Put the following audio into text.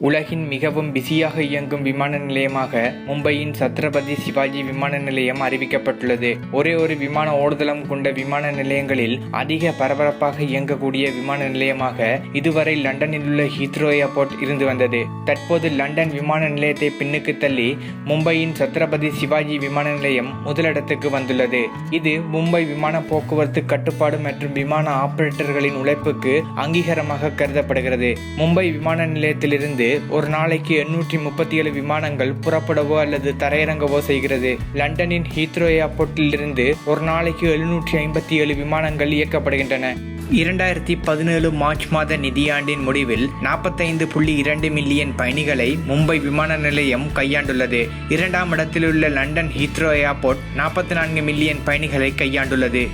உலகின் மிகவும் பிஸியாக இயங்கும் விமான நிலையமாக மும்பையின் சத்ரபதி சிவாஜி விமான நிலையம் அறிவிக்கப்பட்டுள்ளது. ஒரே ஒரு விமான ஓடுதளம் கொண்ட விமான நிலையங்களில் அதிக பரபரப்பாக இயங்கக்கூடிய விமான நிலையமாக இதுவரை லண்டனில் உள்ள ஹீத்ரோ ஏர்போர்ட் இருந்து வந்தது. தற்போது லண்டன் விமான நிலையத்தை பின்னுக்கு தள்ளி மும்பையின் சத்ரபதி சிவாஜி விமான நிலையம் முதலிடத்துக்கு வந்துள்ளது. இது மும்பை விமான போக்குவரத்து கட்டுப்பாடு மற்றும் விமான ஆபரேட்டர்களின் உழைப்புக்கு அங்கீகாரமாக கருதப்படுகிறது. மும்பை விமான நிலையத்திலிருந்து ஒரு நாளைக்கு 837 விமானங்கள் புறப்படவோ அல்லது தரையிறங்கவோ செய்கிறது. லண்டனின் ஹீத்ரோ ஏர்போர்ட்டில் இருந்து ஒரு நாளைக்கு 757 விமானங்கள் இயக்கப்படுகின்றன. 2017 மார்ச் மாத நிதியாண்டின் முடிவில் 45.2 மில்லியன் பயணிகளை மும்பை விமான நிலையம் கையாண்டுள்ளது. இரண்டாம் இடத்திலுள்ள லண்டன் ஹீத்ரோ ஏர்போர்ட் 44 மில்லியன் பயணிகளை கையாண்டுள்ளது.